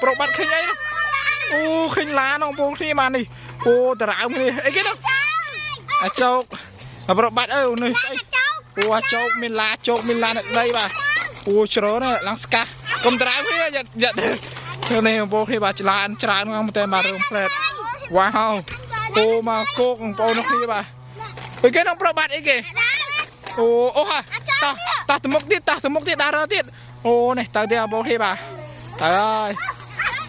ប្រុសបាត់ឃើញអីអូឃើញឡានបងប្អូនគ្នាបាននេះអូតារាវគ្នាអីគេនោះអាចោកប្រុសបាត់អើនេះអូអាចោកមានឡាជោកមានឡាអ្នកដីបាទអូជ្រោណាឡើងស្កាស់កុំតារាវគ្នាយ៉ាត់ធ្វើនេះបងប្អូនគ្នាបាទច្រើនហ្នឹងតែបាទរឿងផ្លែតវ៉ាវអូមកគោកបងប្អូនគ្នាបាទអីគេនោះប្រុសបាត់អីគេអូហាតោះទៅមុខទៀតដើរទៀតអូនេះទៅទៀតបងប្អូនគ្នាបាទទៅហើយ